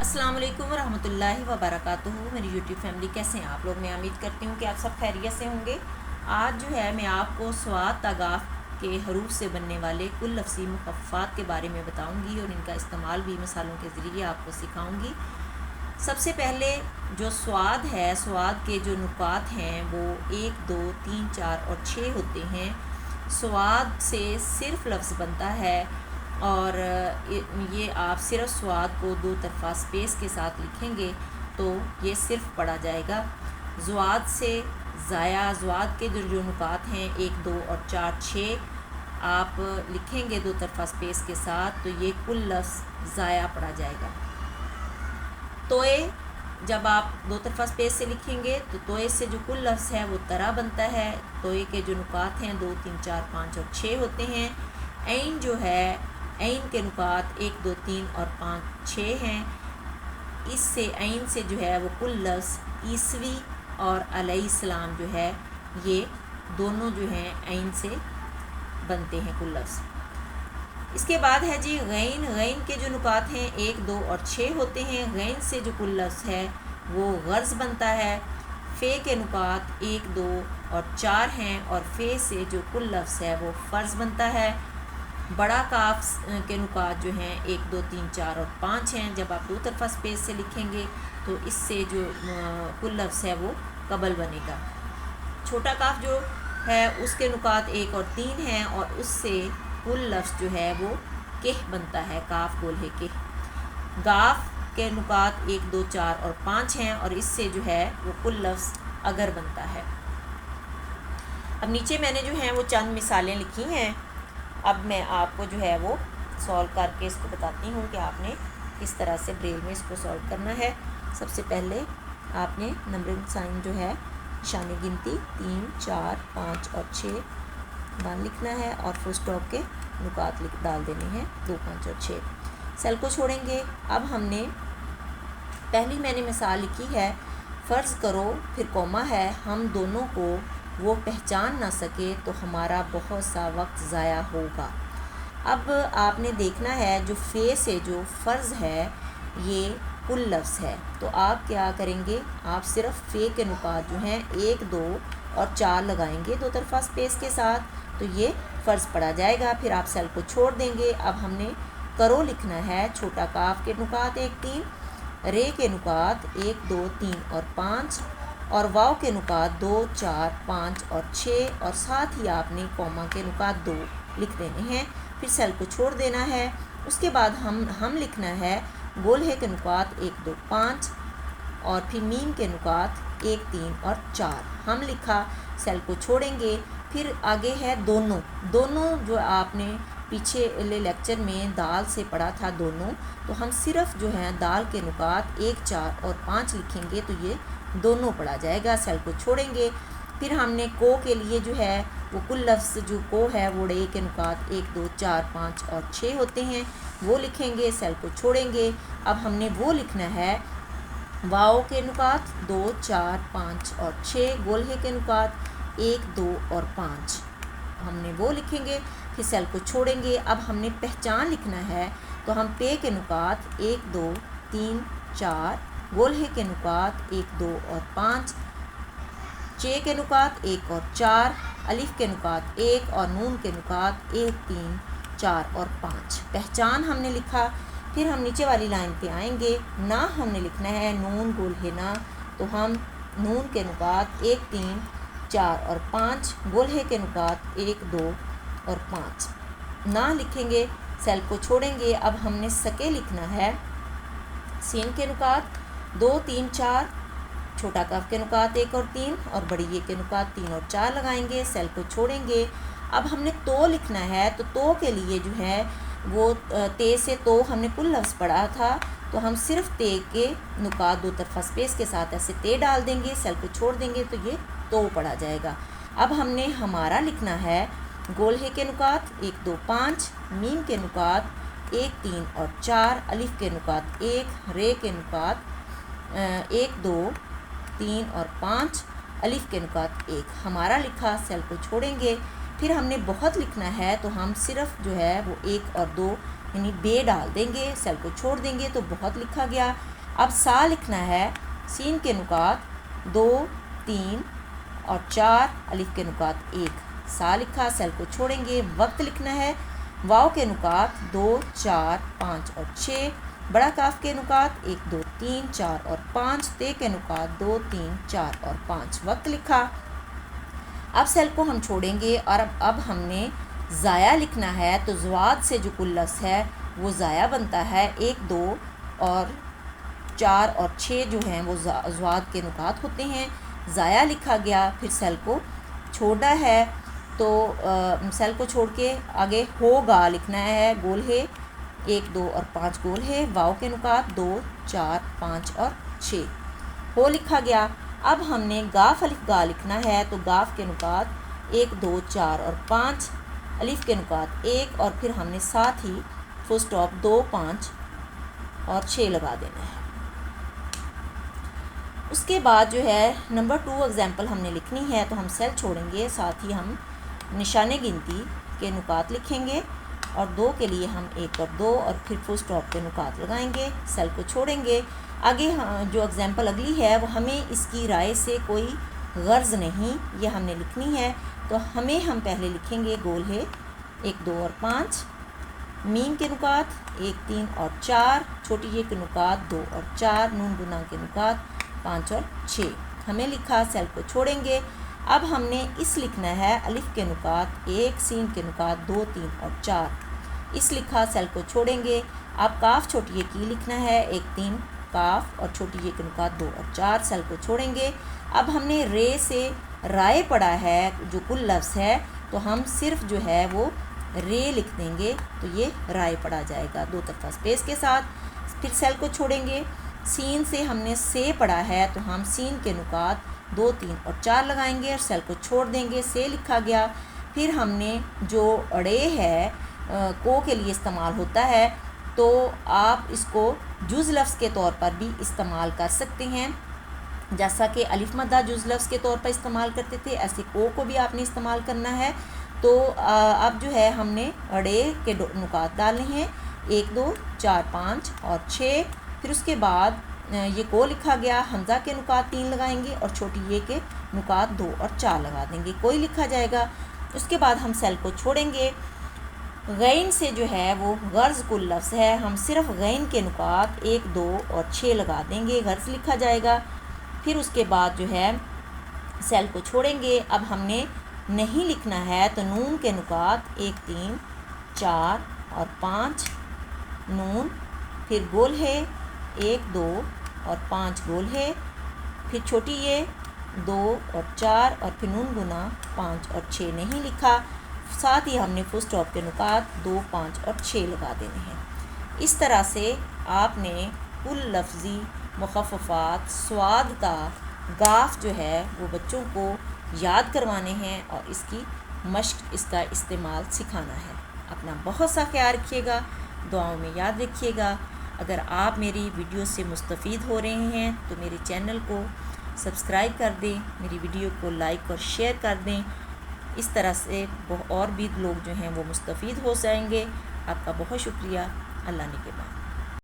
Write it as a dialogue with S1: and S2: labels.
S1: अस्सलाम वालेकुम रहमतुल्लाहि व बरकातुहू। मेरी यूट्यूब फैमिली कैसे हैं आप लोग। मैं उम्मीद करती हूँ कि आप सब खैरियत से होंगे। आज जो है मैं आपको स्वात तागाफ के हरूफ से बनने वाले कुल लफ्ज़ी मुखफ़्फ़ात के बारे में बताऊँगी और इनका इस्तेमाल भी मिसालों के ज़रिए आपको सिखाऊँगी। सबसे पहले जो स्वाद है, स्वाद के जो नुकात हैं वो 1, 2, 3, 4 और 6 होते हैं। स्वाद से सिर्फ लफ्ज़ बनता है और ये आप सिर्फ स्वाद को दो तरफा स्पेस के साथ लिखेंगे तो ये सिर्फ पढ़ा जाएगा। ज़्वाद से ज़ाया, ज़्वाद के जो नुकात हैं 1, 2 और 4, 6 आप लिखेंगे दो तरफा स्पेस के साथ तो ये कुल लफ्ज़ ज़ाया पढ़ा जाएगा। तोए जब आप दो तरफा स्पेस से लिखेंगे तो तोए से जो कुल लफ्ज़ है वो तरा बनता है। तोए के जो नुकात हैं 2, 3, 4, 5 और 6 होते हैं। ऐन जो है, ऐन के नुकात 1, 2, 3 और 5, 6 हैं। इससे ऐन से जो है वो कुल लफ्ज़ ईसवी और अलैहिस्सलाम जो है ये दोनों जो हैं ऐन से बनते हैं कुल लफ्ज़। इसके बाद है जी गैन। गैन के जो नुकात हैं 1, 2 और 6 होते हैं। गैन से जो कुल लफ्ज़ है वो गर्ज़ बनता है। फ़े के नुकात 1, 2 और 4 हैं और फ़े से जो कुल लफ्ज़ है वो फ़र्ज़ बनता है। बड़ा काफ के नुकात जो हैं 1, 2, 3, 4 और 5 हैं। जब आप दो तरफा स्पेस से लिखेंगे तो इससे जो कुल लफ्ज़ है वो कबल बनेगा। छोटा काफ जो है उसके नुकात 1 और 3 हैं और उससे कुल लफ्ज़ जो है वो केह बनता है। काफ गोल है केह। गाफ के नुकात 1, 2, 4 और 5 हैं और इससे जो है वो कुल लफ्ज़ अगर बनता है। अब नीचे मैंने जो है वो चंद मिसालें लिखी हैं। अब मैं आपको जो है वो सॉल्व करके इसको बताती हूँ कि आपने किस तरह से ब्रेल में इसको सॉल्व करना है। सबसे पहले आपने नंबरिंग साइन जो है शानी गिनती 3, 4, 5 और 6 वन लिखना है और फुल स्टॉप के नुकात डाल देने हैं 2, 5 और 6। सेल को छोड़ेंगे। अब हमने पहली मैंने मिसाल लिखी है, फ़र्ज़ करो फिर कॉमा है, हम दोनों को वो पहचान ना सके तो हमारा बहुत सा वक्त ज़ाया होगा। अब आपने देखना है जो फ़े से जो फ़र्ज़ है ये कुल लफ्ज़ है तो आप क्या करेंगे, आप सिर्फ फ़े के नुकात जो हैं 1, 2 और 4 लगाएंगे दो तरफा स्पेस के साथ तो ये फ़र्ज़ पड़ा जाएगा। फिर आप सेल को छोड़ देंगे। अब हमने करो लिखना है। छोटा काफ के नुकात 1, 3, रे के नुकात 1, 2, 3 और 5 और वाव के नुकात 2, 4, 5 और 6 और साथ ही आपने कॉमा के नुकात 2 लिख देने हैं। फिर सेल को छोड़ देना है। उसके बाद हम लिखना है गोल है के नुकात 1, 2, 5 और फिर मीम के नुकात 1, 3 और 4 हम लिखा। सेल को छोड़ेंगे। फिर आगे है दोनों। दोनों जो आपने पीछे लेक्चर में दाल से पढ़ा था दोनों, तो हम सिर्फ जो है दाल के नुकात 1, 4 और 5 लिखेंगे तो ये दोनों पढ़ा जाएगा। सेल को छोड़ेंगे। फिर हमने को के लिए जो है वो कुल लफ्ज़ जो को है वो रे के नुकात 1, 2, 4, 5 और 6 होते हैं वो लिखेंगे। सेल को छोड़ेंगे। अब हमने वो लिखना है वाओ के नुकात 2, 4, 5 और 6, गोल्हे के नुकात 1, 2 और 5 हमने वो लिखेंगे। फिर सेल को छोड़ेंगे। अब हमने पहचान लिखना है तो हम पे के नुकात 1, 2, 3, 4, गोल्हे के नुकात 1, 2 और 5, चे के नुकात 1 और 4, अलिफ के नुकात 1 और नून के नुकात 1, 3, 4 और 5 पहचान हमने लिखा। फिर हम नीचे वाली लाइन पे आएंगे। ना हमने लिखना है नून गोल है ना तो हम नून के नुकात 1, 3, 4 और 5, गोल है के नुकात 1, 2 और 5 ना लिखेंगे। सेल को छोड़ेंगे। अब हमने सके लिखना है सीन के नुकात 2, 3, 4, छोटा कफ के नुकात 1 और 3 और बड़ी ये के नुकात 3 और 4 लगाएंगे। सेल को छोड़ेंगे। अब हमने तो लिखना है तो के लिए जो है वो ते से तो हमने कुल लफ्ज़ पढ़ा था तो हम सिर्फ ते के नुकात दो तरफा स्पेस के साथ ऐसे ते डाल देंगे। सेल को छोड़ देंगे तो ये तो पढ़ा जाएगा। अब हमने हमारा लिखना है गोल है के नुकात 1, 2, 5, मीम के नुकात 1, 3 और 4, अलिफ के नुकात 1, रे के नुकात 1, 2, 3 और 5, अलिफ के नुकात 1 हमारा लिखा। सेल को छोड़ेंगे। फिर हमने बहुत लिखना है तो हम सिर्फ जो है वो 1 और 2 यानी बे डाल देंगे, सेल को छोड़ देंगे तो बहुत लिखा गया। अब सा लिखना है, सीन के नुकात 2, 3 और 4, अलिफ के नुकात 1। सा लिखा, सेल को छोड़ेंगे। वक्त लिखना है, वाव के नुकात 2, 4, 5 और 6, बड़ा काफ के नुकात 1, 2, 3, 4 और 5, ते के नुकात 2, 3, 4 और 5। वक्त लिखा। अब सेल को हम छोड़ेंगे और अब हमने ज़ाया लिखना है। तो ज़वाद से जो कुल लफ्ज़ है वो ज़ाया बनता है। 1, 2 और 4 और 6 जो हैं वो ज़वाद के नुकात होते हैं। ज़ाया लिखा गया, फिर सेल को छोड़ा है तो सेल को छोड़ के आगे होगा लिखना है। गोल है 1, 2 और 5 गोल है। वाव के नुकात 2, 4, 5 और 6। हो लिखा गया। अब हमने गाफ अलिफ गा लिखना है। तो गाफ के नुकात 1, 2, 4 और 5, अलिफ के नुकात 1 और फिर हमने साथ ही फुल स्टॉप 2, 5 और 6 लगा देना है। उसके बाद जो है नंबर 2 एग्जाम्पल हमने लिखनी है। तो हम सेल छोड़ेंगे, साथ ही हम निशाने गिनती के नुकात लिखेंगे और 2 के लिए हम 1 और 2 और फिर फुल स्टॉप के नुकात लगाएंगे। सेल को छोड़ेंगे। आगे जो एग्जाम्पल अगली है वो हमें इसकी राय से कोई गर्ज नहीं, ये हमने लिखनी है। तो हम पहले लिखेंगे गोल है 1, 2 और 5, मीम के नुकात 1, 3 और 4, छोटी ये के नुकात 2 और 4, नून गुना के नुकात 5 और 6 हमें लिखा। सेल को छोड़ेंगे। अब हमने इस लिखना है, अलिफ के नुकात 1, सीन के नुकात 2, 3 और 4, इस लिखा। सेल को छोड़ेंगे। अब काफ छोटी ये की लिखना है, 1, 3 काफ और छोटी ये के नुकात 2 और 4, सेल को छोड़ेंगे। अब हमने रे से राय पढ़ा है जो कुल लफ्ज़ है, तो हम सिर्फ जो है वो रे लिख देंगे तो ये राय पढ़ा जाएगा 2 तरफा स्पेस के साथ। फिर सेल को छोड़ेंगे। सीन से हमने से पढ़ा है तो हम सीन के नुकात 2, 3 और 4 लगाएंगे और सेल को छोड़ देंगे। से लिखा गया। फिर हमने जो अड़े है को के लिए इस्तेमाल होता है, तो आप इसको जुज़ लफ्ज़ के तौर पर भी इस्तेमाल कर सकते हैं। जैसा कि अलिफ मद्दा जुज़ लफ्ज़ के तौर पर इस्तेमाल करते थे, ऐसे को भी आपने इस्तेमाल करना है। तो अब जो है हमने अड़े के नुकात डालने हैं 1, 2, 4, 5 और 6। फिर उसके बाद ये को लिखा गया, हमज़ा के नुकात 3 लगाएंगे और छोटी ये के नुकात 2 और 4 लगा देंगे, कोई लिखा जाएगा। उसके बाद हम सेल को छोड़ेंगे। गैन से जो है वो गर्ज कुल लफ्ज़ है, हम सिर्फ गैन के नुकात 1, 2 और 6 लगा देंगे, गर्ज लिखा जाएगा। फिर उसके बाद जो है सेल को छोड़ेंगे। अब हमने नहीं लिखना है, तो नून के नुकात 1, 3, 4 और 5 नून, फिर गोल है 1, 2 और 5 गोल है, फिर छोटी ये 2 और 4 और फिर नून गुना 5 और 6 नहीं लिखा। साथ ही हमने फुल स्टॉप के नुकात 2, 5 और 6 लगा देने हैं। इस तरह से आपने कुल लफ्ज़ी मुखफ़फ़ात स्वाद का गाफ जो है वो बच्चों को याद करवाने हैं और इसकी मश्क, इसका इस्तेमाल सिखाना है। अपना बहुत सा ख्याल रखिएगा, दुआओं में याद रखिएगा। अगर आप मेरी वीडियो से मुस्तफ़ीद हो रहे हैं तो मेरे चैनल को सब्सक्राइब कर दें, मेरी वीडियो को लाइक और शेयर कर दें। इस तरह से और भी लोग जो हैं वो मुस्तफ़ीद हो जाएंगे। आपका बहुत शुक्रिया। अल्लाह ने के बाद।